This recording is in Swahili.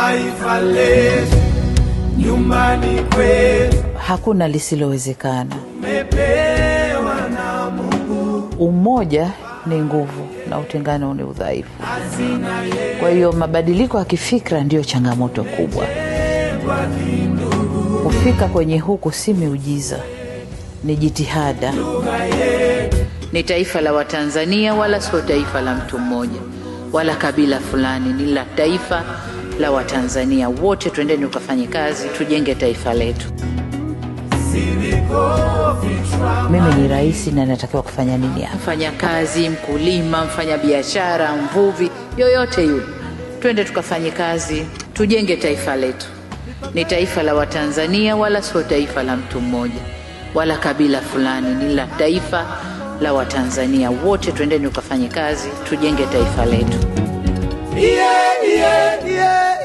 taifa letu, nyumbani kwetu. Hakuna lisilowezekana. Tumepewa na Mungu. Umoja ni nguvu na utengano ni udhaifu. Kwa hiyo mabadiliko ya kifikra ndio changamoto kubwa. Kufika kwenye huku si miujiza, ni jitihada. Ni taifa la Watanzania, wala sio taifa la mtu mmoja wala kabila fulani, ni la taifa la Watanzania wote. Twendeni tukafanye kazi, tujenge taifa letu. Mimi ni rais na natakiwa kufanya nini? Mfanya kazi, mkulima, mfanya biashara, mvuvi, yoyote yule, twende tukafanye kazi, tujenge taifa letu. Ni taifa la Watanzania, wala sio taifa la mtu mmoja wala kabila fulani, ni la taifa la Watanzania wote. Twendeni tukafanye kazi, tujenge taifa letu. Yeah, yeah, yeah.